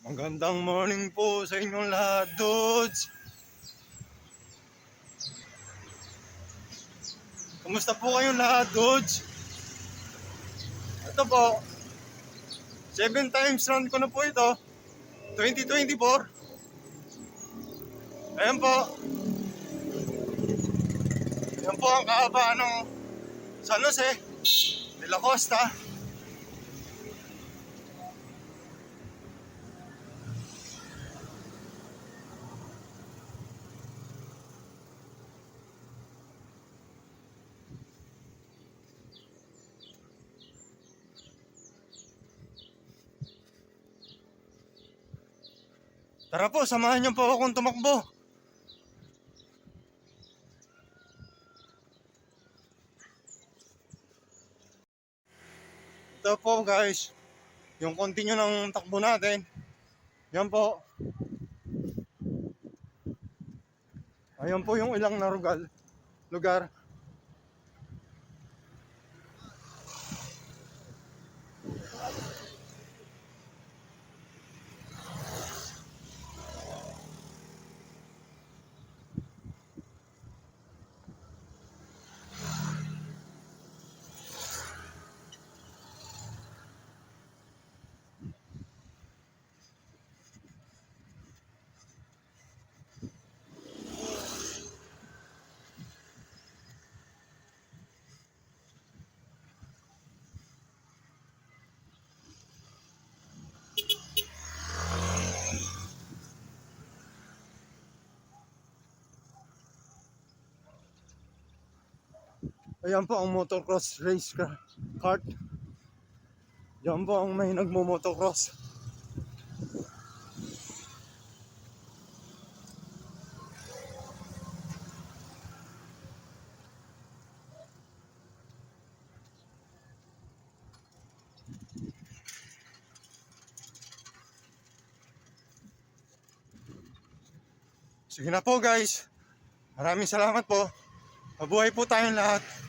Magandang morning po sa inyong lahat, dudes. Kumusta po kayong lahat, dudes? Ito po, 7 times run ko na po ito, 2024. Ayan po. Ayan po ang kahabaan ng San Jose de la Costa. Tara po, samahan niyo po akong tumakbo. Ito po guys, yung continue ng takbo natin. Yan po. Ayan po yung ilang na lugar. Ayan po ang motocross race kart. Yan po ang may nagmo-motocross. Sige na po guys. Maraming salamat po. Mabuhay po tayong lahat.